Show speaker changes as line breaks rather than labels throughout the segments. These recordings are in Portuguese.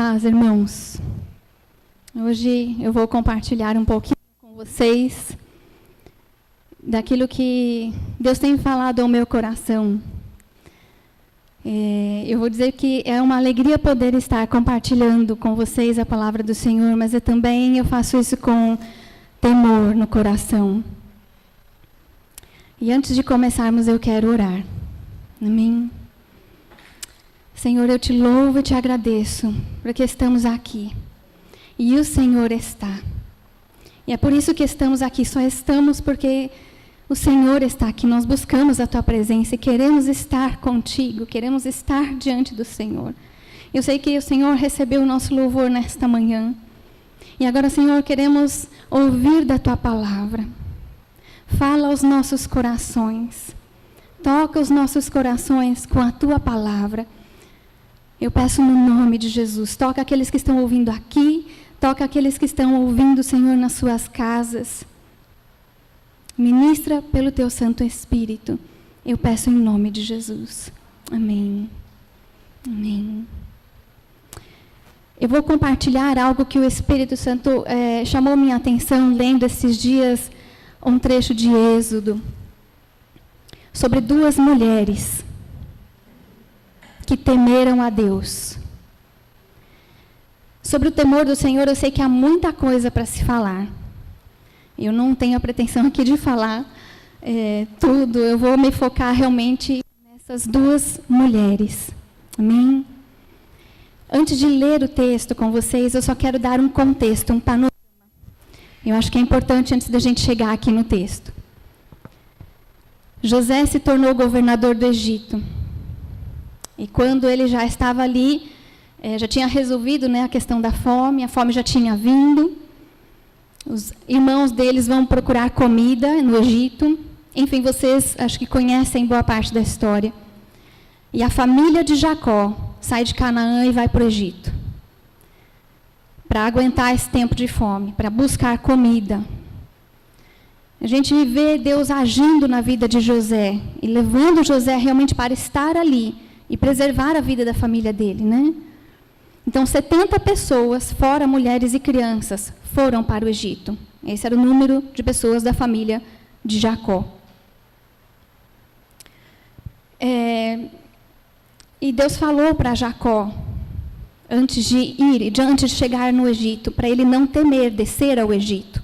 Paz, irmãos. Hoje eu vou compartilhar um pouquinho com vocês daquilo que Deus tem falado ao meu coração. Eu vou dizer que é uma alegria poder estar compartilhando com vocês a palavra do Senhor, mas eu faço isso com temor no coração. E antes de começarmos, eu quero orar. Amém? Senhor, eu te louvo e te agradeço, porque estamos aqui. E o Senhor está. E é por isso que estamos aqui. Só estamos porque o Senhor está aqui. Nós buscamos a tua presença e queremos estar contigo. Queremos estar diante do Senhor. Eu sei que o Senhor recebeu o nosso louvor nesta manhã. E agora, Senhor, queremos ouvir da tua palavra. Fala aos nossos corações. Toca os nossos corações com a tua palavra. Eu peço no nome de Jesus, toca aqueles que estão ouvindo aqui, toca aqueles que estão ouvindo, Senhor, nas suas casas. Ministra pelo teu Santo Espírito. Eu peço em nome de Jesus. Amém. Amém. Eu vou compartilhar algo que o Espírito Santo chamou minha atenção, lendo esses dias um trecho de Êxodo, sobre duas mulheres que temeram a Deus. Sobre o temor do Senhor, eu sei que há muita coisa para se falar. Eu não tenho a pretensão aqui de falar tudo. Eu vou me focar realmente nessas duas mulheres. Amém? Antes de ler o texto com vocês, eu só quero dar um contexto, um panorama. Eu acho que é importante antes da gente chegar aqui no texto. José se tornou governador do Egito. E quando ele já estava ali, já tinha resolvido, a questão da fome, a fome já tinha vindo. Os irmãos deles vão procurar comida no Egito. Enfim, vocês acho que conhecem boa parte da história. E a família de Jacó sai de Canaã e vai para o Egito, para aguentar esse tempo de fome, para buscar comida. A gente vê Deus agindo na vida de José e levando José realmente para estar ali e preservar a vida da família dele, Então, 70 pessoas, fora mulheres e crianças, foram para o Egito. Esse era o número de pessoas da família de Jacó. E Deus falou para Jacó, antes de chegar no Egito, para ele não temer descer ao Egito,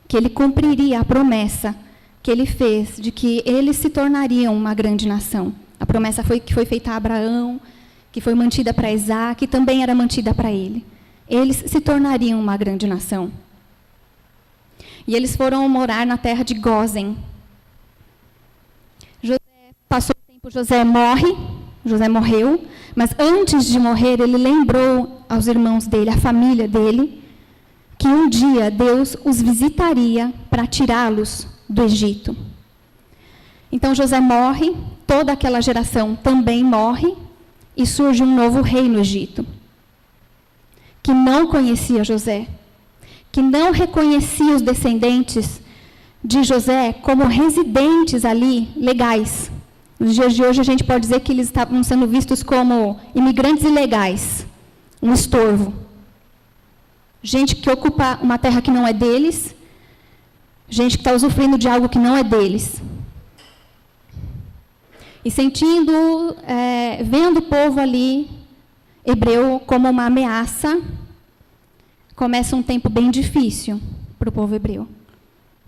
que ele cumpriria a promessa que ele fez de que eles se tornariam uma grande nação. A promessa que foi feita a Abraão, que foi mantida para Isaac, e também era mantida para ele. Eles se tornariam uma grande nação. E eles foram morar na terra de Gósen. Passou o tempo, José morreu, mas antes de morrer, ele lembrou aos irmãos dele, à família dele, que um dia Deus os visitaria para tirá-los do Egito. Então José morre, toda aquela geração também morre, e surge um novo rei no Egito, que não conhecia José, que não reconhecia os descendentes de José como residentes ali, legais. Nos dias de hoje, a gente pode dizer que eles estavam sendo vistos como imigrantes ilegais, um estorvo. Gente que ocupa uma terra que não é deles, gente que está usufruindo de algo que não é deles. E vendo o povo ali, hebreu, como uma ameaça, começa um tempo bem difícil para o povo hebreu.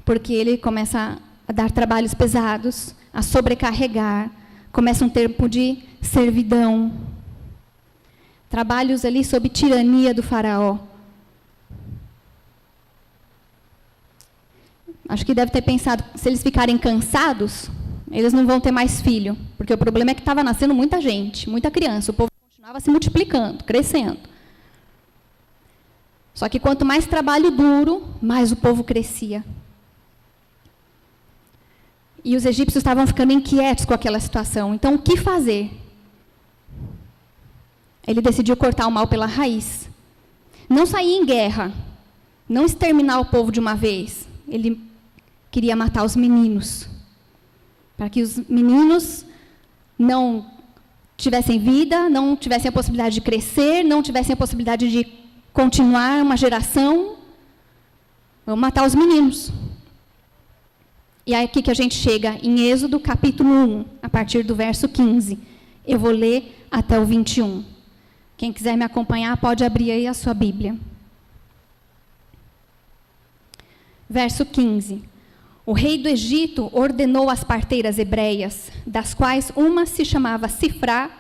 Porque ele começa a dar trabalhos pesados, a sobrecarregar, começa um tempo de servidão. Trabalhos ali sob tirania do faraó. Acho que deve ter pensado, se eles ficarem cansados, eles não vão ter mais filho, porque o problema é que estava nascendo muita gente, muita criança, o povo continuava se multiplicando, crescendo. Só que quanto mais trabalho duro, mais o povo crescia. E os egípcios estavam ficando inquietos com aquela situação. Então, o que fazer? Ele decidiu cortar o mal pela raiz. Não sair em guerra, não exterminar o povo de uma vez. Ele queria matar os meninos, para que os meninos não tivessem vida, não tivessem a possibilidade de crescer, não tivessem a possibilidade de continuar uma geração. Vamos matar os meninos. E aí aqui que a gente chega em Êxodo capítulo 1, a partir do verso 15. Eu vou ler até o 21. Quem quiser me acompanhar, pode abrir aí a sua Bíblia. Verso 15. O rei do Egito ordenou às parteiras hebreias, das quais uma se chamava Sifrá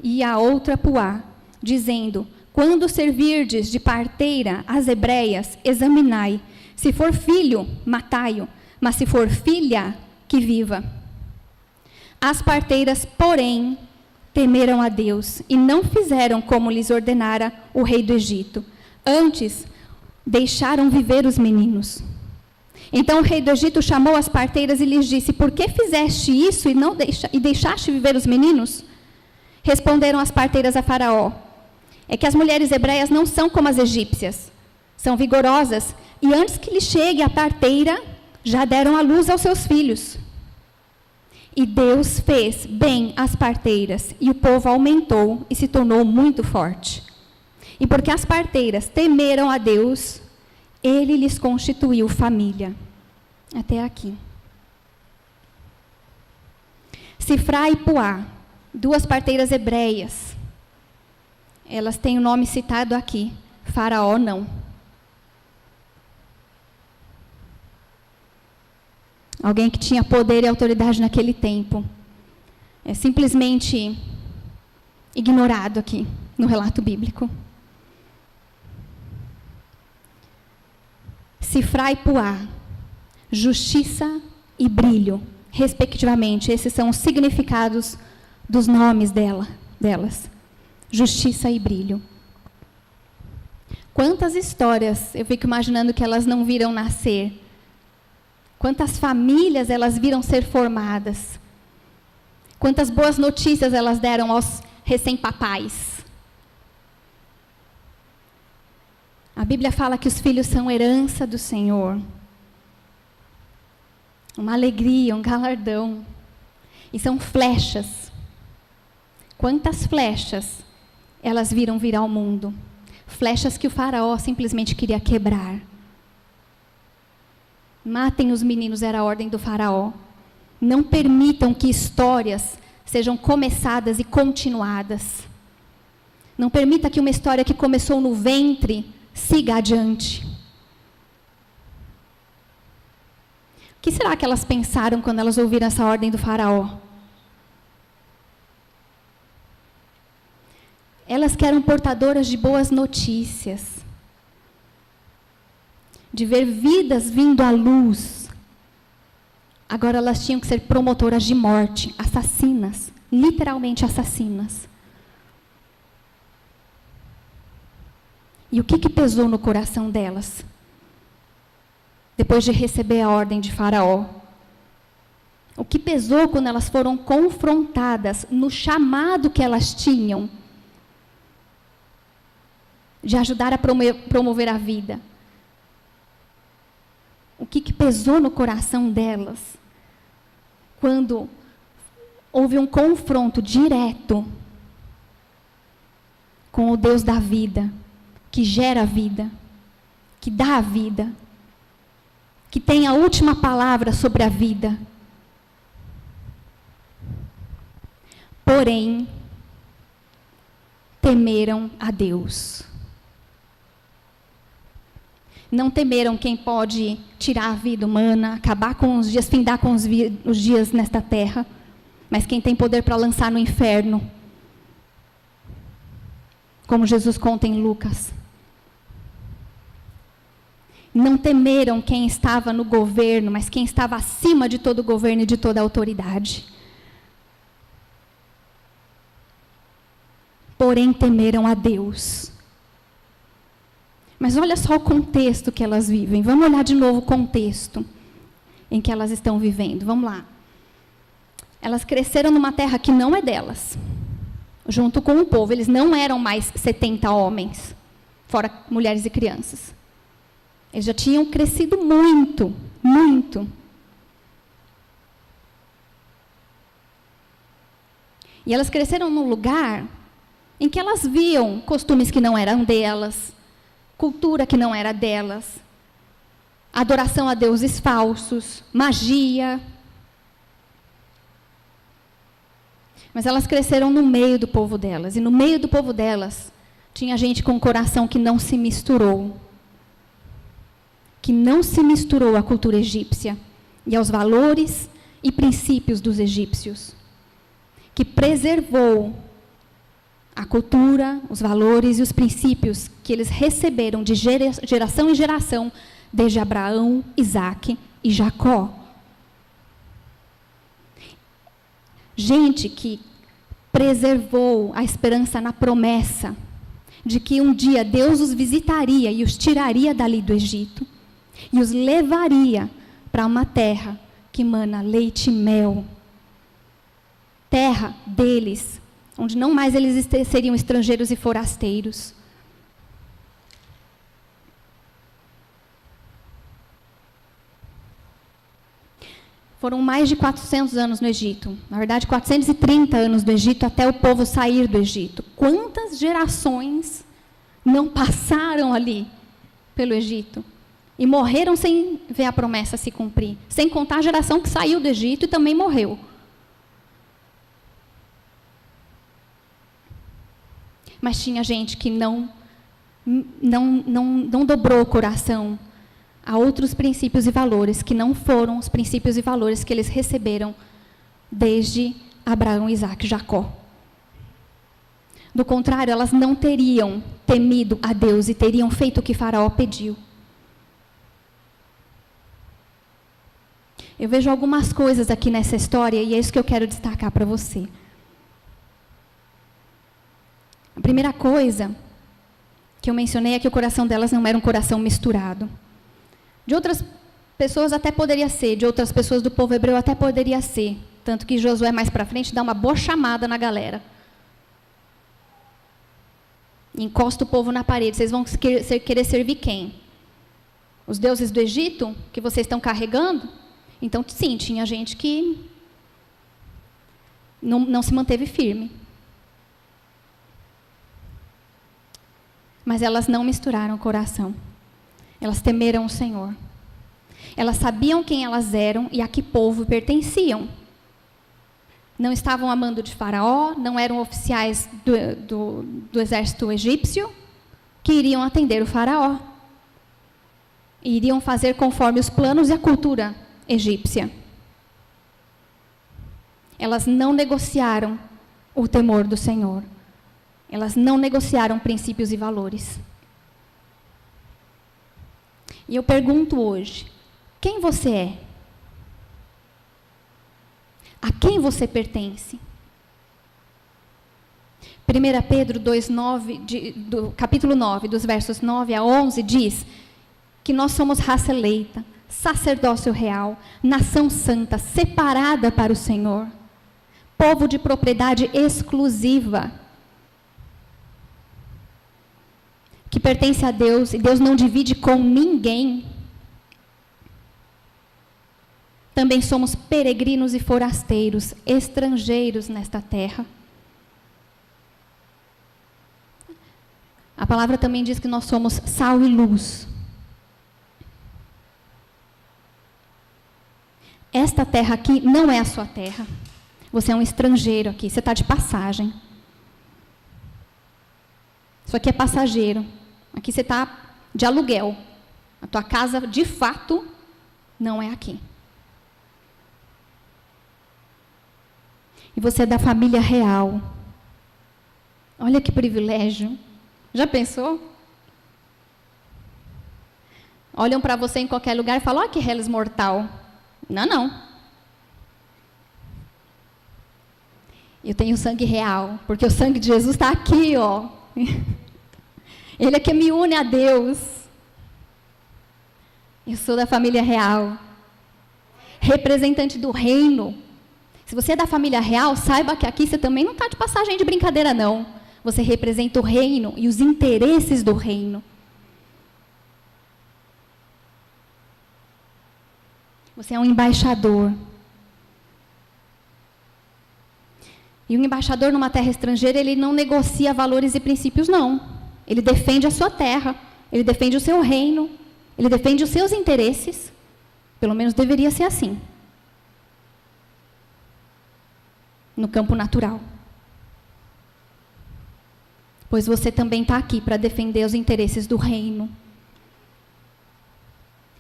e a outra Puá, dizendo: quando servirdes de parteira às hebreias, examinai. Se for filho, matai-o, mas se for filha, que viva. As parteiras, porém, temeram a Deus e não fizeram como lhes ordenara o rei do Egito. Antes, deixaram viver os meninos. Então o rei do Egito chamou as parteiras e lhes disse: por que fizeste isso e deixaste viver os meninos? Responderam as parteiras a Faraó: é que as mulheres hebreias não são como as egípcias, são vigorosas, e antes que lhe chegue a parteira, já deram à luz aos seus filhos. E Deus fez bem às parteiras, e o povo aumentou e se tornou muito forte. E porque as parteiras temeram a Deus, ele lhes constituiu família. Até aqui. Sifrá e Puá, duas parteiras hebreias. Elas têm o nome citado aqui. Faraó não. Alguém que tinha poder e autoridade naquele tempo. É simplesmente ignorado aqui no relato bíblico. Sifrá e Puá, justiça e brilho, respectivamente. Esses são os significados dos nomes delas. Justiça e brilho. Quantas histórias eu fico imaginando que elas não viram nascer. Quantas famílias elas viram ser formadas. Quantas boas notícias elas deram aos recém-papais. A Bíblia fala que os filhos são herança do Senhor. Uma alegria, um galardão. E são flechas. Quantas flechas elas viram vir ao mundo? Flechas que o faraó simplesmente queria quebrar. Matem os meninos, era a ordem do faraó. Não permitam que histórias sejam começadas e continuadas. Não permita que uma história que começou no ventre siga adiante. O que será que elas pensaram quando elas ouviram essa ordem do faraó? Elas que eram portadoras de boas notícias, de ver vidas vindo à luz, agora elas tinham que ser promotoras de morte, assassinas, literalmente assassinas. E o que pesou no coração delas? Depois de receber a ordem de Faraó. O que pesou quando elas foram confrontadas no chamado que elas tinham de ajudar a promover a vida? O que pesou no coração delas quando houve um confronto direto com o Deus da vida, que gera a vida, que dá a vida, que tem a última palavra sobre a vida. Porém, temeram a Deus. Não temeram quem pode tirar a vida humana, acabar com os dias, findar com os dias nesta terra, mas quem tem poder para lançar no inferno, como Jesus conta em Lucas. Não temeram quem estava no governo, mas quem estava acima de todo o governo e de toda a autoridade. Porém, temeram a Deus. Mas olha só o contexto que elas vivem. Vamos olhar de novo o contexto em que elas estão vivendo. Vamos lá. Elas cresceram numa terra que não é delas, junto com o povo. Eles não eram mais 70 homens, fora mulheres e crianças. Eles já tinham crescido muito, muito. E elas cresceram num lugar em que elas viam costumes que não eram delas, cultura que não era delas, adoração a deuses falsos, magia. Mas elas cresceram no meio do povo delas. E no meio do povo delas, tinha gente com um coração que não se misturou. Que não se misturou à cultura egípcia e aos valores e princípios dos egípcios. Que preservou a cultura, os valores e os princípios que eles receberam de geração em geração, desde Abraão, Isaque e Jacó. Gente que preservou a esperança na promessa de que um dia Deus os visitaria e os tiraria dali do Egito e os levaria para uma terra que mana leite e mel. Terra deles, onde não mais eles seriam estrangeiros e forasteiros. Foram mais de 400 anos no Egito. Na verdade, 430 anos no Egito até o povo sair do Egito. Quantas gerações não passaram ali pelo Egito e morreram sem ver a promessa se cumprir? Sem contar a geração que saiu do Egito e também morreu. Mas tinha gente que não dobrou o coração a outros princípios e valores que não foram os princípios e valores que eles receberam desde Abraão, Isaque e Jacó. Do contrário, elas não teriam temido a Deus e teriam feito o que Faraó pediu. Eu vejo algumas coisas aqui nessa história e é isso que eu quero destacar para você. A primeira coisa que eu mencionei é que o coração delas não era um coração misturado. De outras pessoas até poderia ser, de outras pessoas do povo hebreu até poderia ser. Tanto que Josué mais para frente dá uma boa chamada na galera. Encosta o povo na parede. Vocês vão querer servir quem? Os deuses do Egito, que vocês estão carregando? Então, sim, tinha gente que não se manteve firme. Mas elas não misturaram o coração. Elas temeram o Senhor. Elas sabiam quem elas eram e a que povo pertenciam. Não estavam a mando de Faraó, não eram oficiais do exército egípcio, que iriam atender o Faraó. E iriam fazer conforme os planos e a cultura egípcia. Elas não negociaram o temor do Senhor. Elas não negociaram princípios e valores. E eu pergunto hoje, quem você é? A quem você pertence? 1 Pedro 2:9, do capítulo 9, dos versos 9 a 11, diz que nós somos raça eleita, sacerdócio real, nação santa, separada para o Senhor, povo de propriedade exclusiva, que pertence a Deus, e Deus não divide com ninguém. Também somos peregrinos e forasteiros, estrangeiros nesta terra. A palavra também diz que nós somos sal e luz. Esta terra aqui não é a sua terra. Você é um estrangeiro aqui, você está de passagem. Isso aqui é passageiro. Aqui você está de aluguel. A tua casa, de fato, não é aqui. E você é da família real. Olha que privilégio. Já pensou? Olham para você em qualquer lugar e falam, olha que reles mortal. Não, não. Eu tenho sangue real, porque o sangue de Jesus está aqui, ó. Ele é que me une a Deus. Eu sou da família real. Representante do reino. Se você é da família real, saiba que aqui você também não está de passagem de brincadeira, não. Você representa o reino e os interesses do reino. Você é um embaixador. E um embaixador numa terra estrangeira, ele não negocia valores e princípios, não. Ele defende a sua terra, ele defende o seu reino, ele defende os seus interesses. Pelo menos deveria ser assim. No campo natural. Pois você também está aqui para defender os interesses do reino.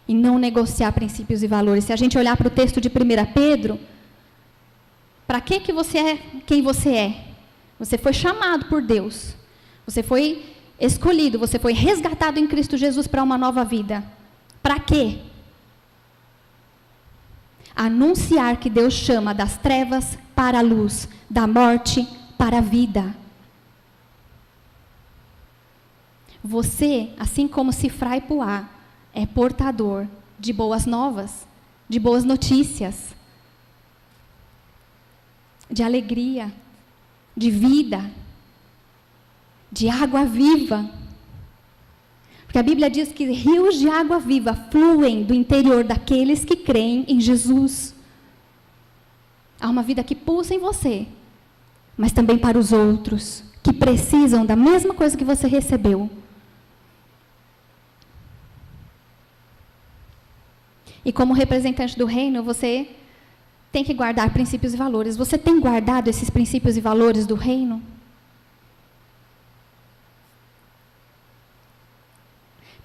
E não negociar princípios e valores. Se a gente olhar para o texto de 1 Pedro, para que você é quem você é? Você foi chamado por Deus. Você foi escolhido, você foi resgatado em Cristo Jesus para uma nova vida. Para quê? Anunciar que Deus chama das trevas para a luz, da morte para a vida. Você, assim como Sifra e Puá, é portador de boas novas, de boas notícias, de alegria, de vida, de água viva. Porque a Bíblia diz que rios de água viva fluem do interior daqueles que creem em Jesus. Há uma vida que pulsa em você, mas também para os outros, que precisam da mesma coisa que você recebeu. E como representante do reino, você tem que guardar princípios e valores. Você tem guardado esses princípios e valores do reino?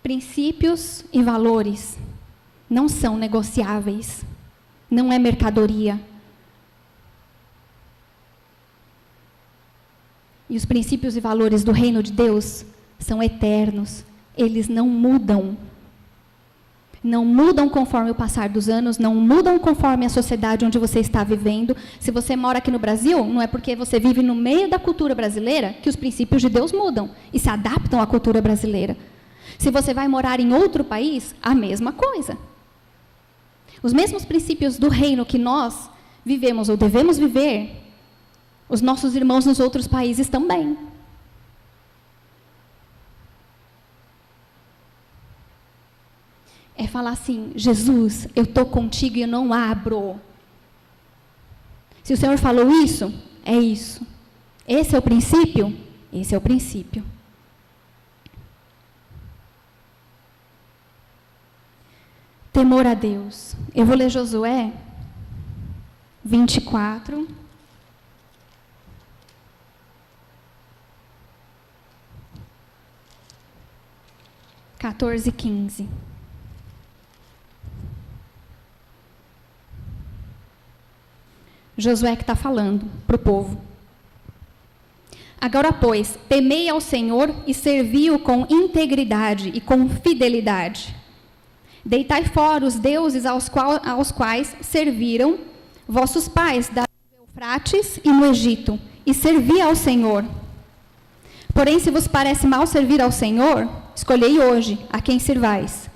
Princípios e valores não são negociáveis. Não é mercadoria. E os princípios e valores do reino de Deus são eternos. Eles não mudam. Não mudam conforme o passar dos anos, não mudam conforme a sociedade onde você está vivendo. Se você mora aqui no Brasil, não é porque você vive no meio da cultura brasileira que os princípios de Deus mudam e se adaptam à cultura brasileira. Se você vai morar em outro país, a mesma coisa. Os mesmos princípios do reino que nós vivemos ou devemos viver, os nossos irmãos nos outros países também. É falar assim, Jesus, eu estou contigo e eu não abro. Se o Senhor falou isso, é isso. Esse é o princípio? Esse é o princípio. Temor a Deus. Eu vou ler Josué 24. (14 e 15). Josué que está falando para o povo. Agora, pois, temei ao Senhor e servi-o com integridade e com fidelidade. Deitai fora os deuses aos quais serviram vossos pais da Eufrates e no Egito, e servi ao Senhor. Porém, se vos parece mal servir ao Senhor, escolhei hoje a quem servais.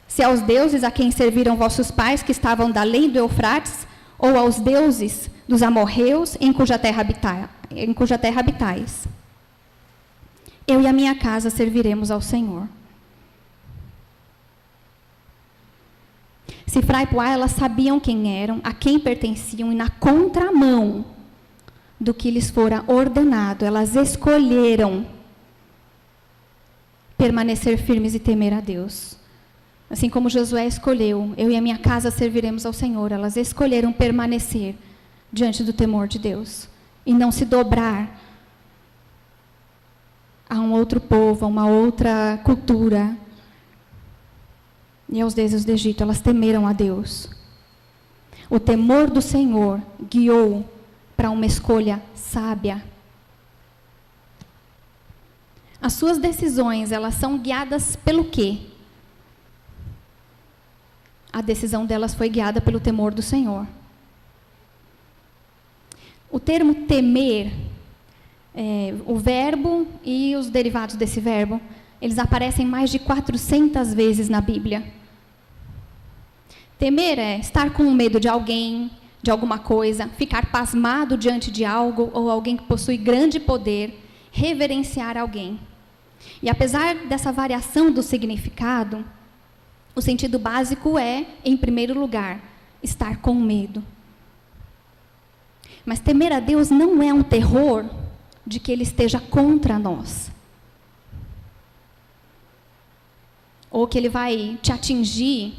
Se aos deuses a quem serviram vossos pais que estavam da além do Eufrates, ou aos deuses dos amorreus em cuja terra habitais. Eu e a minha casa serviremos ao Senhor. Sifra e Puá, elas sabiam quem eram, a quem pertenciam, e na contramão do que lhes fora ordenado, elas escolheram permanecer firmes e temer a Deus. Assim como Josué escolheu, eu e a minha casa serviremos ao Senhor, elas escolheram permanecer diante do temor de Deus e não se dobrar a um outro povo, a uma outra cultura e aos deuses do Egito. Elas temeram a Deus. O temor do Senhor guiou para uma escolha sábia. As suas decisões, elas são guiadas pelo quê? A decisão delas foi guiada pelo temor do Senhor. O termo temer, o verbo e os derivados desse verbo, eles aparecem mais de 400 vezes na Bíblia. Temer é estar com medo de alguém, de alguma coisa, ficar pasmado diante de algo ou alguém que possui grande poder, reverenciar alguém. E apesar dessa variação do significado, o sentido básico é, em primeiro lugar, estar com medo. Mas temer a Deus não é um terror de que Ele esteja contra nós. Ou que Ele vai te atingir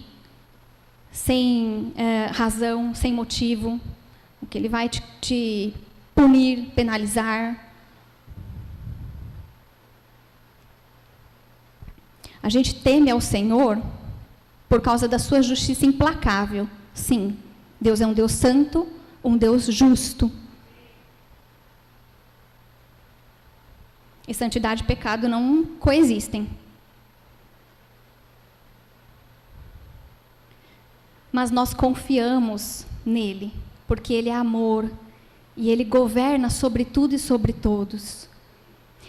sem razão, sem motivo. Ou que Ele vai te punir, penalizar. A gente teme ao Senhor por causa da sua justiça implacável. Sim, Deus é um Deus santo, um Deus justo. E santidade e pecado não coexistem. Mas nós confiamos nele, porque ele é amor, e ele governa sobre tudo e sobre todos.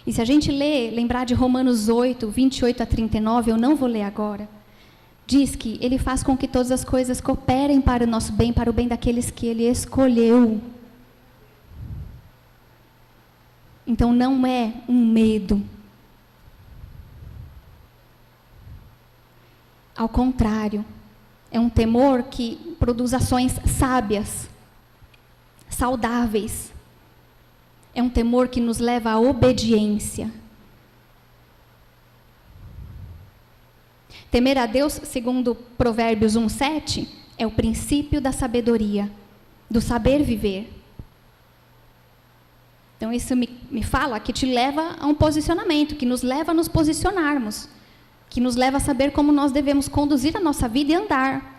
E se a gente lembrar de Romanos 8, 28 a 39, eu não vou ler agora, diz que ele faz com que todas as coisas cooperem para o nosso bem, para o bem daqueles que ele escolheu. Então não é um medo. Ao contrário, é um temor que produz ações sábias, saudáveis. É um temor que nos leva à obediência. Temer a Deus, segundo Provérbios 1:7, é o princípio da sabedoria, do saber viver. Então, isso me fala que te leva a um posicionamento, que nos leva a nos posicionarmos, que nos leva a saber como nós devemos conduzir a nossa vida e andar.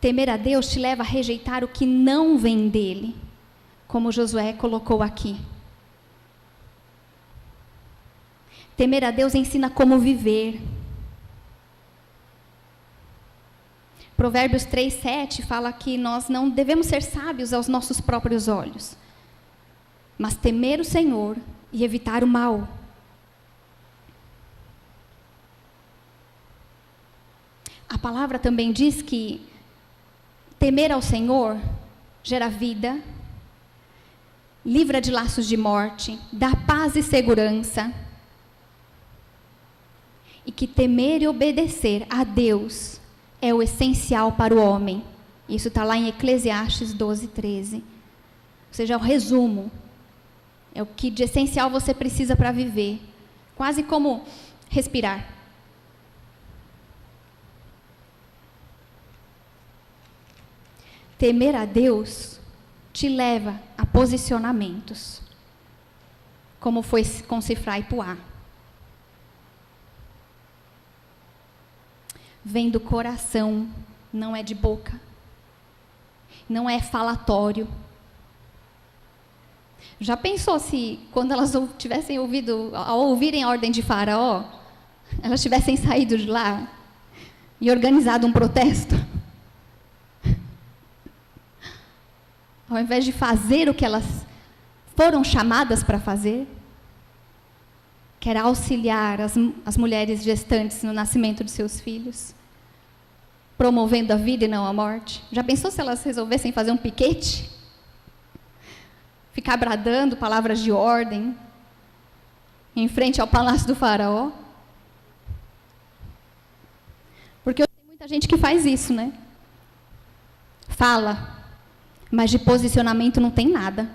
Temer a Deus te leva a rejeitar o que não vem dele, como Josué colocou aqui. Temer a Deus ensina como viver. Provérbios 3:7 fala que nós não devemos ser sábios aos nossos próprios olhos, mas temer o Senhor e evitar o mal. A palavra também diz que temer ao Senhor gera vida, livra de laços de morte, dá paz e segurança. E que temer e obedecer a Deus é o essencial para o homem. Isso está lá em Eclesiastes 12:13. Ou seja, é o resumo. É o que de essencial você precisa para viver. Quase como respirar. Temer a Deus te leva a posicionamentos, como foi com Sifrá e Puá. Vem do coração, não é de boca, não é falatório. Já pensou se, quando elas tivessem ouvido, ao ouvirem a ordem de Faraó, elas tivessem saído de lá e organizado um protesto? Ao invés de fazer o que elas foram chamadas para fazer, que era auxiliar as mulheres gestantes no nascimento de seus filhos, promovendo a vida e não a morte. Já pensou se elas resolvessem fazer um piquete? Ficar bradando palavras de ordem em frente ao palácio do faraó? Porque tem muita gente que faz isso, né? Fala, mas de posicionamento não tem nada.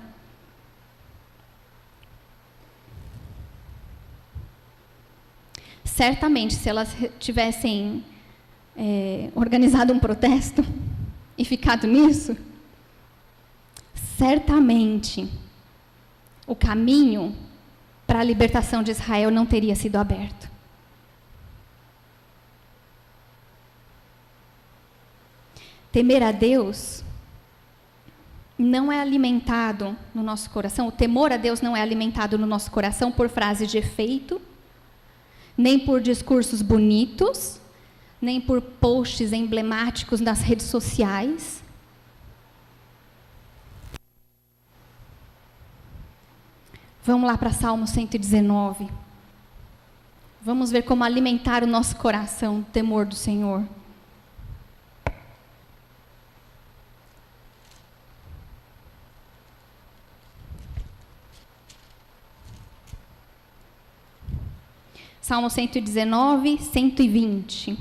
Certamente, se elas tivessem organizado um protesto e ficado nisso, certamente o caminho para a libertação de Israel não teria sido aberto. Temer a Deus não é alimentado no nosso coração, o temor a Deus não é alimentado no nosso coração por frases de efeito, nem por discursos bonitos, nem por posts emblemáticos nas redes sociais. Vamos lá para Salmo 119. Vamos ver como alimentar o nosso coração, o temor do Senhor. Salmo 119, 120.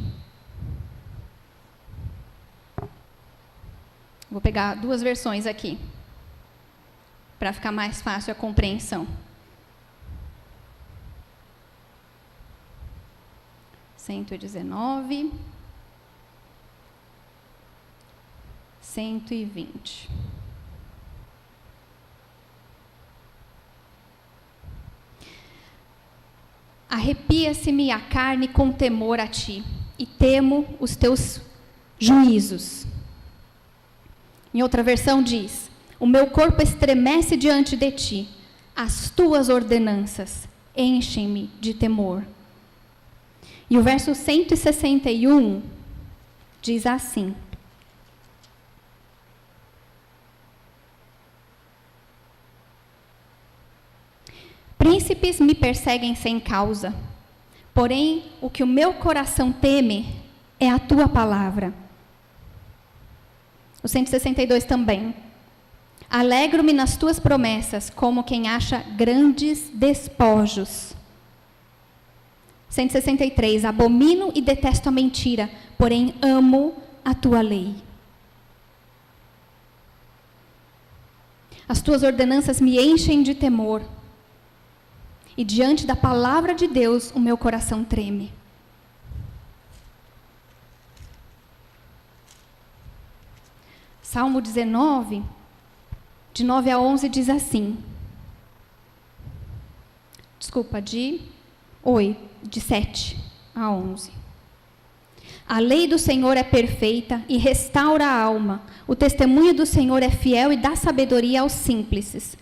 vou pegar 2 versões aqui, para ficar mais fácil a compreensão. 119, 120. Arrepia-se-me a carne com temor a ti, e temo os teus juízos. Em outra versão diz: o meu corpo estremece diante de ti, as tuas ordenanças enchem-me de temor. E o verso 161 diz assim: príncipes me perseguem sem causa, porém o que o meu coração teme é a tua palavra. O 162 também: alegro-me nas tuas promessas, como quem acha grandes despojos. 163, abomino e detesto a mentira, porém amo a tua lei. As tuas ordenanças me enchem de temor, e diante da palavra de Deus o meu coração treme. Salmo 19, de 9 a 11, diz assim. Desculpa, de 7 a 11. A lei do Senhor é perfeita e restaura a alma. O testemunho do Senhor é fiel e dá sabedoria aos simples.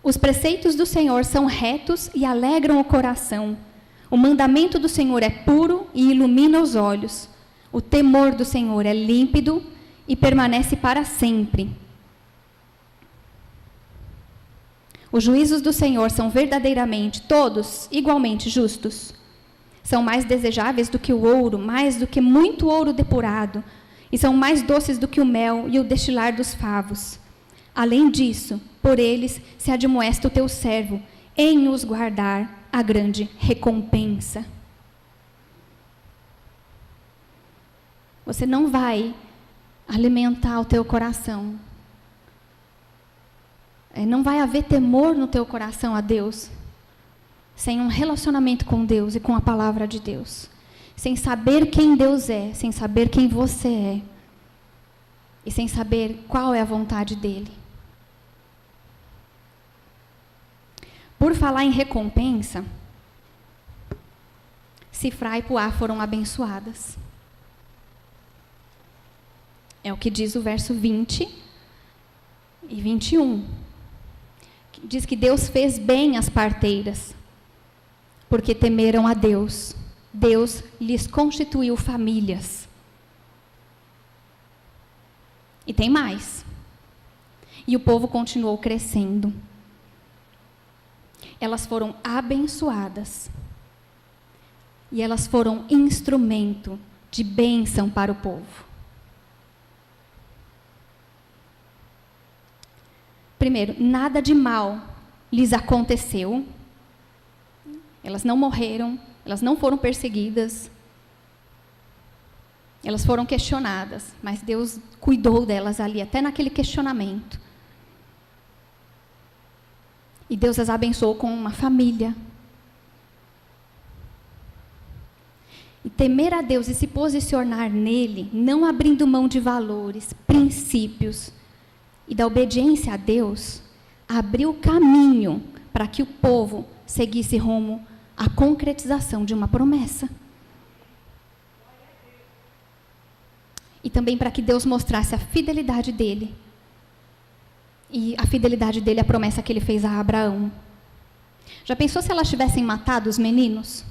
Os preceitos do Senhor são retos e alegram o coração. O mandamento do Senhor é puro e ilumina os olhos. O temor do Senhor é límpido e permanece para sempre. Os juízos do Senhor são verdadeiramente, todos, igualmente justos. São mais desejáveis do que o ouro, mais do que muito ouro depurado, e são mais doces do que o mel e o destilar dos favos. Além disso, por eles se admoesta o teu servo, em os guardar a grande recompensa. Você não vai alimentar o teu coração. Não vai haver temor no teu coração a Deus sem um relacionamento com Deus e com a palavra de Deus. Sem saber quem Deus é, sem saber quem você é. E sem saber qual é a vontade dEle. Por falar em recompensa, Sifra e Puá foram abençoadas. É o que diz o verso 20 e 21. Diz que Deus fez bem às parteiras, porque temeram a Deus. Deus lhes constituiu famílias. E tem mais. E o povo continuou crescendo. Elas foram abençoadas. E elas foram instrumento de bênção para o povo. Primeiro, nada de mal lhes aconteceu. Elas não morreram, elas não foram perseguidas. Elas foram questionadas, mas Deus cuidou delas ali, até naquele questionamento. E Deus as abençoou com uma família. E temer a Deus e se posicionar nele, não abrindo mão de valores, princípios, e da obediência a Deus, abriu caminho para que o povo seguisse rumo à concretização de uma promessa. E também para que Deus mostrasse a fidelidade dele. E a fidelidade dele à promessa que ele fez a Abraão. Já pensou se elas tivessem matado os meninos?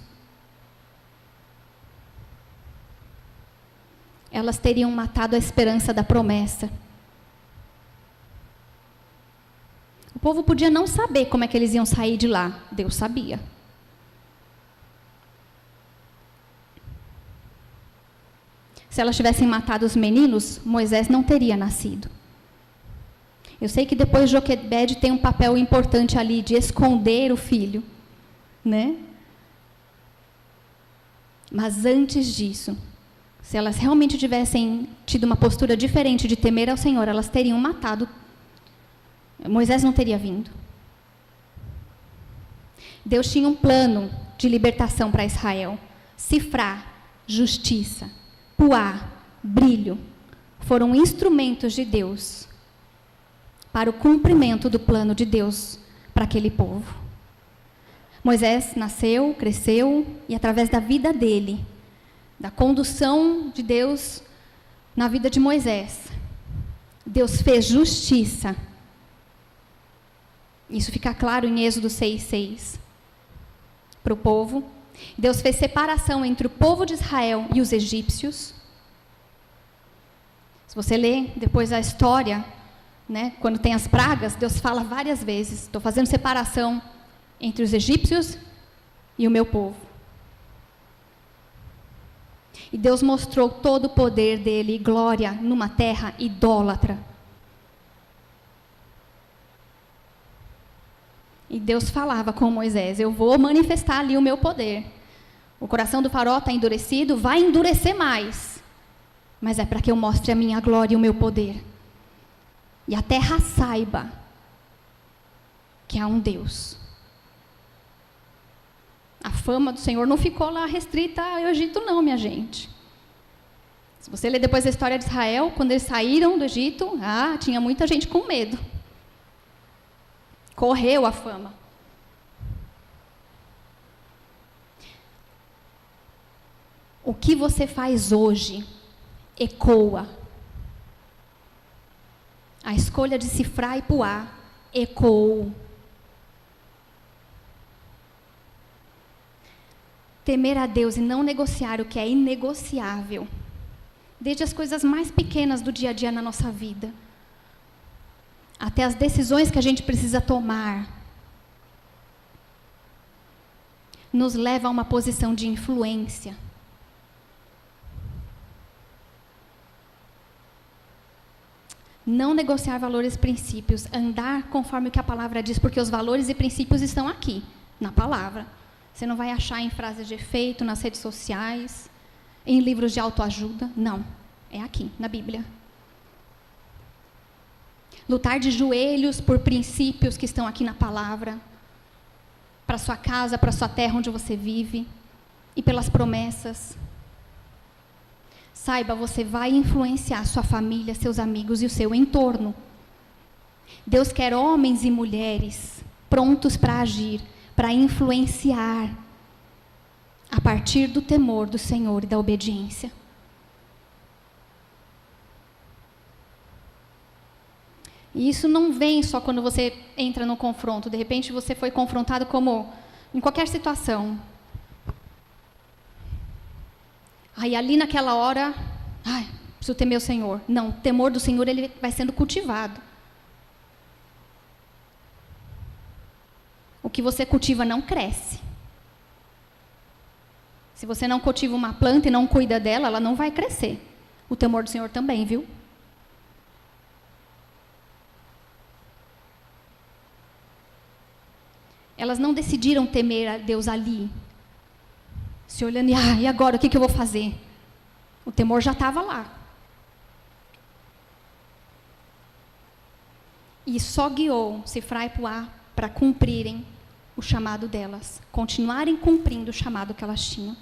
Elas teriam matado a esperança da promessa. O povo podia não saber como é que eles iam sair de lá. Deus sabia. Se elas tivessem matado os meninos, Moisés não teria nascido. Eu sei que depois Joquebede tem um papel importante ali de esconder o filho, né? Mas antes disso, Se elas realmente tivessem tido uma postura diferente de temer ao Senhor, elas teriam matado. Moisés não teria vindo. Deus tinha um plano de libertação para Israel. Sifrá, justiça, Puá, brilho, foram instrumentos de Deus para o cumprimento do plano de Deus para aquele povo. Moisés nasceu, cresceu, e através da vida dele, da condução de Deus na vida de Moisés, Deus fez justiça. Isso fica claro em Êxodo 6:6. Para o povo. Deus fez separação entre o povo de Israel e os egípcios. Se você ler depois a história, né, quando tem as pragas, Deus fala várias vezes: estou fazendo separação entre os egípcios e o meu povo. E Deus mostrou todo o poder dele e glória numa terra idólatra. E Deus falava com Moisés: eu vou manifestar ali o meu poder. O coração do faraó está endurecido, vai endurecer mais. Mas é para que eu mostre a minha glória e o meu poder. E a terra saiba que há um Deus. A fama do Senhor não ficou lá restrita ao Egito não, minha gente. Se você ler depois a história de Israel, quando eles saíram do Egito, tinha muita gente com medo. Correu a fama. O que você faz hoje ecoa. A escolha de Sifrá e Puá ecoou. Temer a Deus e não negociar o que é inegociável. Desde as coisas mais pequenas do dia a dia na nossa vida, até as decisões que a gente precisa tomar, nos leva a uma posição de influência. Não negociar valores e princípios, andar conforme o que a palavra diz, porque os valores e princípios estão aqui, na palavra. Você não vai achar em frases de efeito, nas redes sociais, em livros de autoajuda. Não, é aqui, na Bíblia. Lutar de joelhos por princípios que estão aqui na palavra, para sua casa, para sua terra onde você vive, e pelas promessas. Saiba, você vai influenciar sua família, seus amigos e o seu entorno. Deus quer homens e mulheres prontos para agir, para influenciar, a partir do temor do Senhor e da obediência. E isso não vem só quando você entra no confronto. De repente você foi confrontado como em qualquer situação. Aí ali naquela hora, preciso temer o Senhor. Não, o temor do Senhor ele vai sendo cultivado. O que você cultiva não cresce. Se você não cultiva uma planta e não cuida dela, ela não vai crescer. O temor do Senhor também, viu? Elas não decidiram temer a Deus ali, se olhando e agora o que eu vou fazer? O temor já estava lá. E só guiou Sifrá e Puá para cumprirem o chamado delas, continuarem cumprindo o chamado que elas tinham.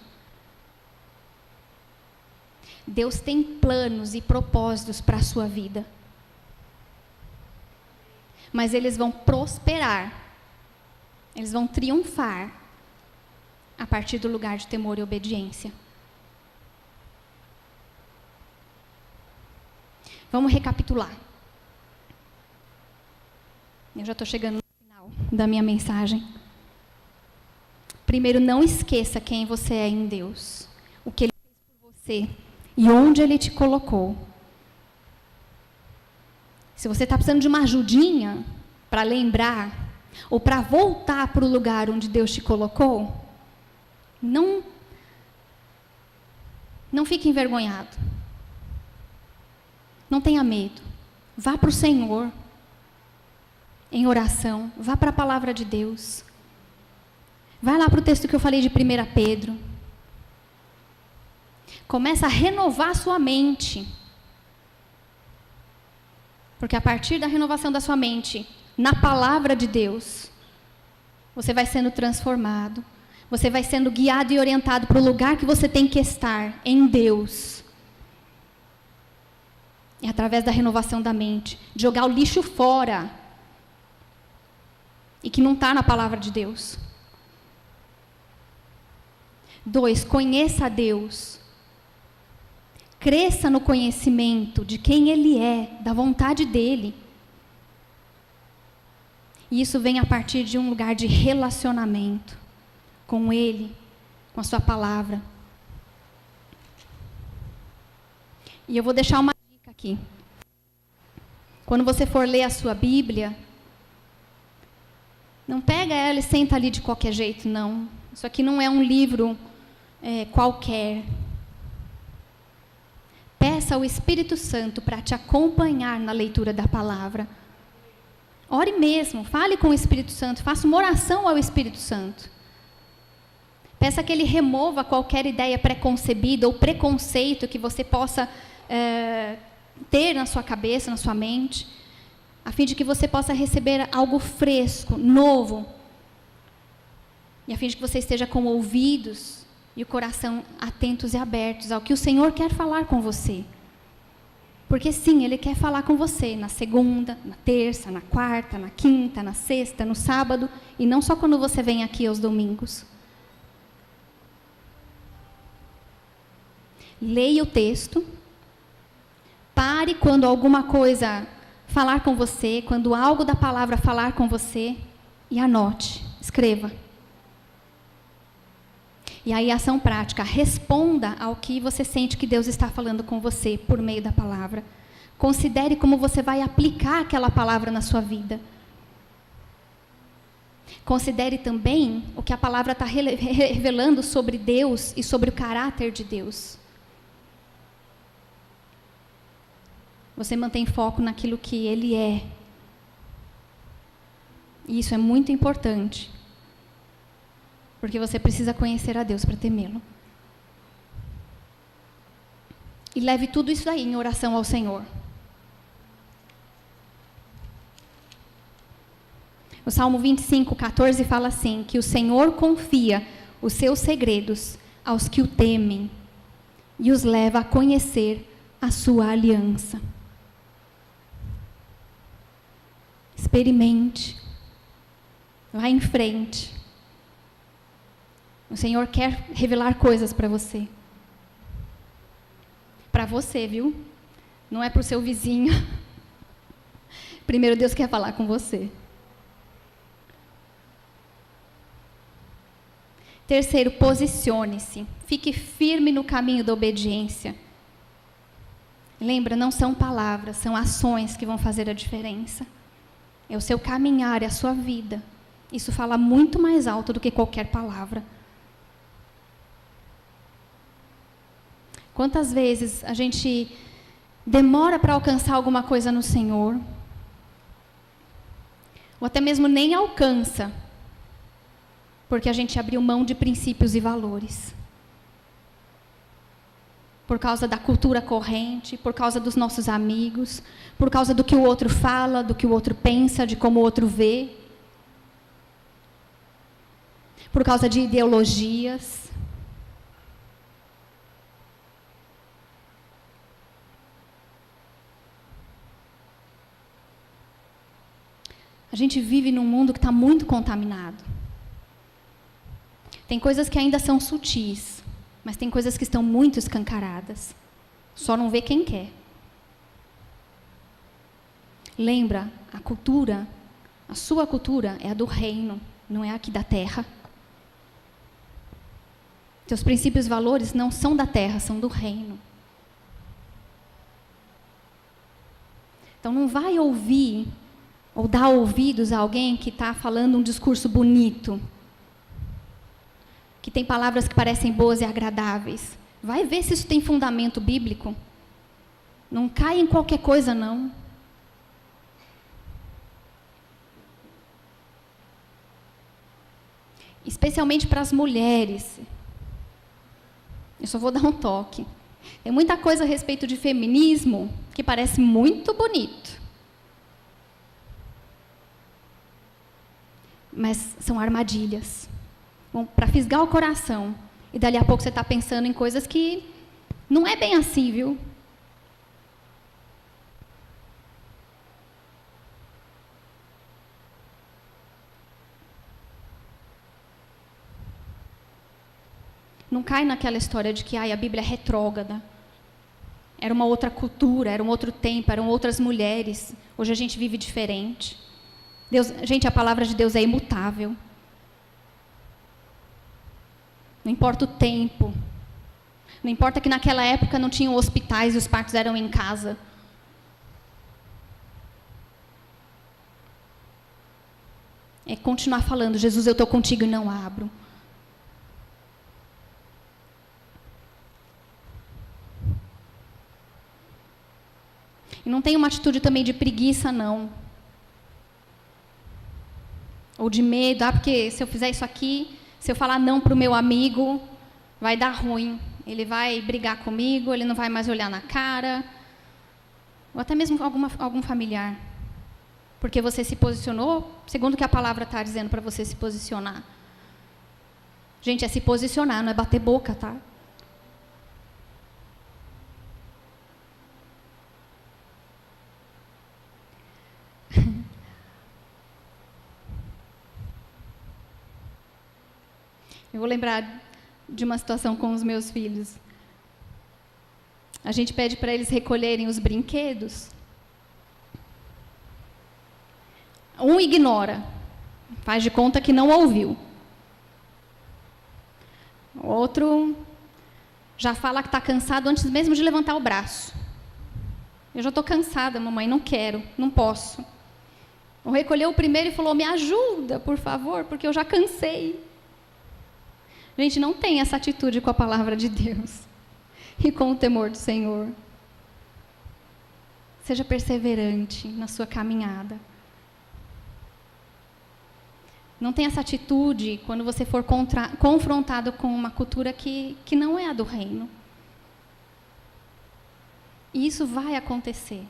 Deus tem planos e propósitos para a sua vida. Mas eles vão prosperar. Eles vão triunfar a partir do lugar de temor e obediência. Vamos recapitular. Eu já estou chegando no final da minha mensagem. Primeiro, não esqueça quem você é em Deus, o que Ele fez por você e onde Ele te colocou. Se você está precisando de uma ajudinha para lembrar, ou para voltar para o lugar onde Deus te colocou, não fique envergonhado. Não tenha medo. Vá para o Senhor em oração. Vá para a palavra de Deus. Vai lá para o texto que eu falei de 1 Pedro. Começa a renovar a sua mente. Porque a partir da renovação da sua mente, na palavra de Deus, você vai sendo transformado. Você vai sendo guiado e orientado para o lugar que você tem que estar, em Deus. É através da renovação da mente. De jogar o lixo fora. E que não está na palavra de Deus. 2, conheça a Deus. Cresça no conhecimento de quem Ele é, da vontade dEle. E isso vem a partir de um lugar de relacionamento com Ele, com a sua palavra. E eu vou deixar uma dica aqui. Quando você for ler a sua Bíblia, não pega ela e senta ali de qualquer jeito, não. Isso aqui não é um livro qualquer. Peça ao Espírito Santo para te acompanhar na leitura da palavra. Ore mesmo, fale com o Espírito Santo, faça uma oração ao Espírito Santo. Peça que Ele remova qualquer ideia preconcebida ou preconceito que você possa ter na sua cabeça, na sua mente, a fim de que você possa receber algo fresco, novo, e a fim de que você esteja com ouvidos e o coração atentos e abertos ao que o Senhor quer falar com você. Porque sim, Ele quer falar com você na segunda, na terça, na quarta, na quinta, na sexta, no sábado, e não só quando você vem aqui aos domingos. Leia o texto, pare quando alguma coisa falar com você, quando algo da palavra falar com você, e anote, escreva. E aí, ação prática, responda ao que você sente que Deus está falando com você por meio da palavra. Considere como você vai aplicar aquela palavra na sua vida. Considere também o que a palavra está revelando sobre Deus e sobre o caráter de Deus. Você mantém foco naquilo que Ele é. E isso é muito importante. Porque você precisa conhecer a Deus para temê-lo. E leve tudo isso aí em oração ao Senhor. O Salmo 25:14 fala assim, que o Senhor confia os seus segredos aos que o temem e os leva a conhecer a sua aliança. Experimente. Vá em frente. O Senhor quer revelar coisas para você. Para você, viu? Não é para o seu vizinho. Primeiro Deus quer falar com você. Terceiro, posicione-se. Fique firme no caminho da obediência. Lembra, não são palavras, são ações que vão fazer a diferença. É o seu caminhar, é a sua vida. Isso fala muito mais alto do que qualquer palavra. Quantas vezes a gente demora para alcançar alguma coisa no Senhor, ou até mesmo nem alcança, porque a gente abriu mão de princípios e valores. Por causa da cultura corrente, por causa dos nossos amigos, por causa do que o outro fala, do que o outro pensa, de como o outro vê, por causa de ideologias. A gente vive num mundo que está muito contaminado. Tem coisas que ainda são sutis, mas tem coisas que estão muito escancaradas. Só não vê quem quer. Lembra, a cultura, a sua cultura é a do reino, não é aqui da terra. Seus princípios e valores não são da terra, são do reino. Então não vai ouvir ou dar ouvidos a alguém que está falando um discurso bonito, que tem palavras que parecem boas e agradáveis. Vai ver se isso tem fundamento bíblico. Não cai em qualquer coisa, não. Especialmente para as mulheres. Eu só vou dar um toque. Tem muita coisa a respeito de feminismo que parece muito bonito. Mas são armadilhas. Para fisgar o coração. E dali a pouco você está pensando em coisas que não é bem assim, viu? Não cai naquela história de que a Bíblia é retrógrada. Era uma outra cultura, era um outro tempo, eram outras mulheres. Hoje a gente vive diferente. Gente, a palavra de Deus é imutável. Não importa o tempo. Não importa que naquela época não tinham hospitais e os partos eram em casa. É continuar falando, Jesus, eu estou contigo e não abro. E não tem uma atitude também de preguiça, não. Ou de medo, porque se eu fizer isso aqui, se eu falar não para o meu amigo, vai dar ruim. Ele vai brigar comigo, ele não vai mais olhar na cara. Ou até mesmo algum familiar. Porque você se posicionou segundo o que a palavra está dizendo para você se posicionar. Gente, é se posicionar, não é bater boca, tá? Eu vou lembrar de uma situação com os meus filhos. A gente pede para eles recolherem os brinquedos. Um ignora, faz de conta que não ouviu. O outro já fala que está cansado antes mesmo de levantar o braço. Eu já estou cansada, mamãe, não quero, não posso. Ou recolheu o primeiro e falou, me ajuda, por favor, porque eu já cansei. Gente, não tem essa atitude com a palavra de Deus e com o temor do Senhor. Seja perseverante na sua caminhada. Não tem essa atitude quando você for confrontado com uma cultura que não é a do reino. E isso vai acontecer.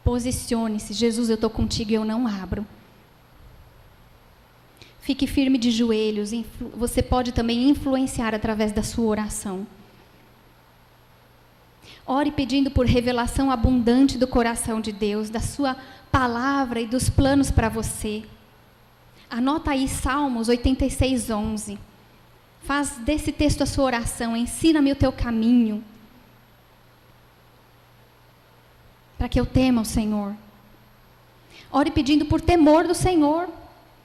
Posicione-se. Jesus, eu estou contigo e eu não abro. Fique firme de joelhos. Você pode também influenciar através da sua oração. Ore pedindo por revelação abundante do coração de Deus, da sua palavra e dos planos para você. Anota aí Salmos 86:11. Faz desse texto a sua oração. Ensina-me o teu caminho, para que eu tema o Senhor. Ore pedindo por temor do Senhor,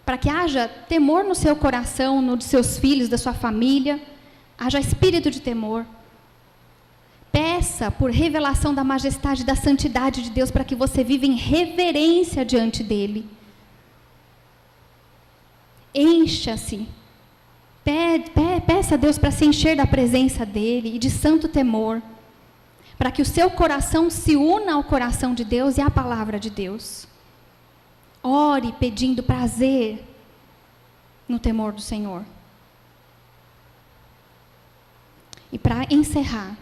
para que haja temor no seu coração, no de seus filhos, da sua família, haja espírito de temor. Peça por revelação da majestade e da santidade de Deus, para que você viva em reverência diante dEle. Encha-se. Peça a Deus para se encher da presença dEle e de santo temor, para que o seu coração se una ao coração de Deus e à palavra de Deus. Ore pedindo prazer no temor do Senhor. E para encerrar,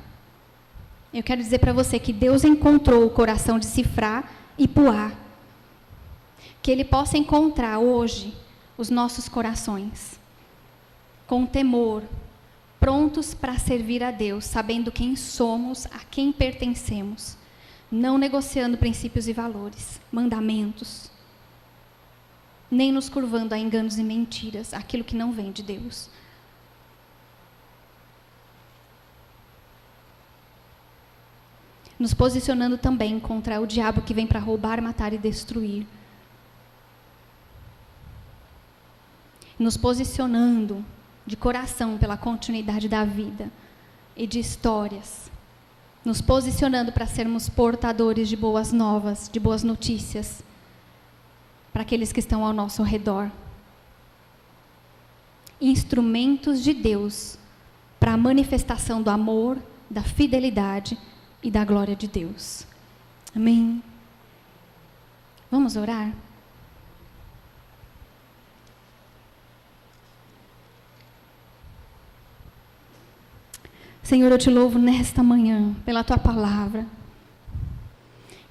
eu quero dizer para você que Deus encontrou o coração de Sifrá e Puá. Que Ele possa encontrar hoje os nossos corações com temor, prontos para servir a Deus, sabendo quem somos, a quem pertencemos, não negociando princípios e valores, mandamentos, nem nos curvando a enganos e mentiras, aquilo que não vem de Deus. Nos posicionando também contra o diabo que vem para roubar, matar e destruir. Nos posicionando de coração pela continuidade da vida e de histórias. Nos posicionando para sermos portadores de boas novas, de boas notícias, para aqueles que estão ao nosso redor. Instrumentos de Deus para a manifestação do amor, da fidelidade e da glória de Deus. Amém? Vamos orar? Senhor, eu te louvo nesta manhã pela tua palavra.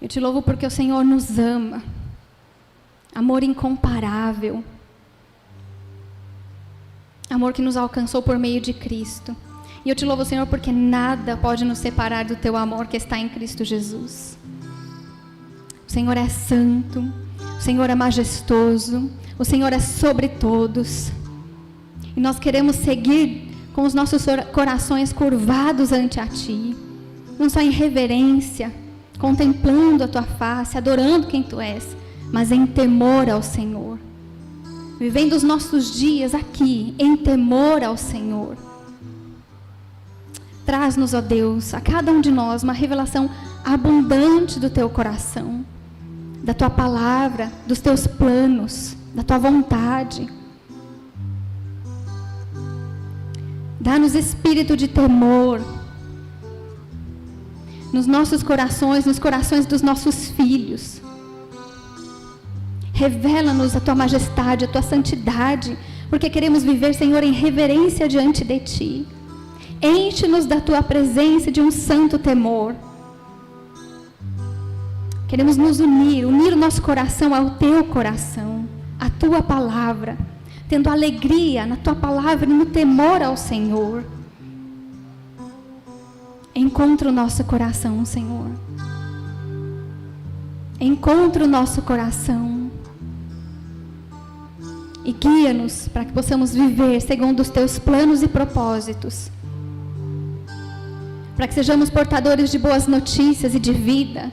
Eu te louvo porque o Senhor nos ama. Amor incomparável. Amor que nos alcançou por meio de Cristo. E eu te louvo, Senhor, porque nada pode nos separar do teu amor que está em Cristo Jesus. O Senhor é santo, o Senhor é majestoso, o Senhor é sobre todos. E nós queremos seguir com os nossos corações curvados ante a Ti, não só em reverência, contemplando a Tua face, adorando quem Tu és, mas em temor ao Senhor. Vivendo os nossos dias aqui em temor ao Senhor. Traz-nos, ó Deus, a cada um de nós uma revelação abundante do Teu coração, da Tua palavra, dos Teus planos, da Tua vontade. Dá-nos espírito de temor nos nossos corações, nos corações dos nossos filhos. Revela-nos a Tua majestade, a Tua santidade, porque queremos viver, Senhor, em reverência diante de Ti. Enche-nos da Tua presença, de um santo temor. Queremos nos unir o nosso coração ao Teu coração, à Tua palavra, tendo alegria na Tua palavra e no temor ao Senhor. Encontra o nosso coração, Senhor. Encontra o nosso coração. E guia-nos para que possamos viver segundo os Teus planos e propósitos. Para que sejamos portadores de boas notícias e de vida.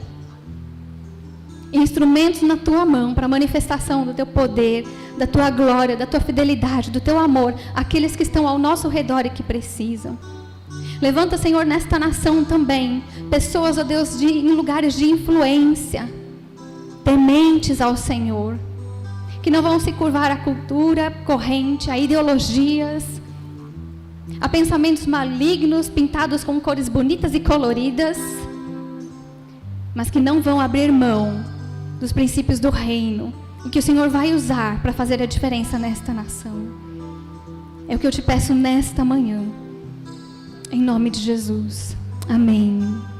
Instrumentos na Tua mão para a manifestação do Teu poder, da Tua glória, da Tua fidelidade, do Teu amor, àqueles que estão ao nosso redor e que precisam. Levanta, Senhor, nesta nação também, pessoas, ó Deus, em lugares de influência, tementes ao Senhor, que não vão se curvar à cultura corrente, a ideologias, a pensamentos malignos pintados com cores bonitas e coloridas, mas que não vão abrir mão dos princípios do reino e que o Senhor vai usar para fazer a diferença nesta nação. É o que eu te peço nesta manhã, em nome de Jesus. Amém.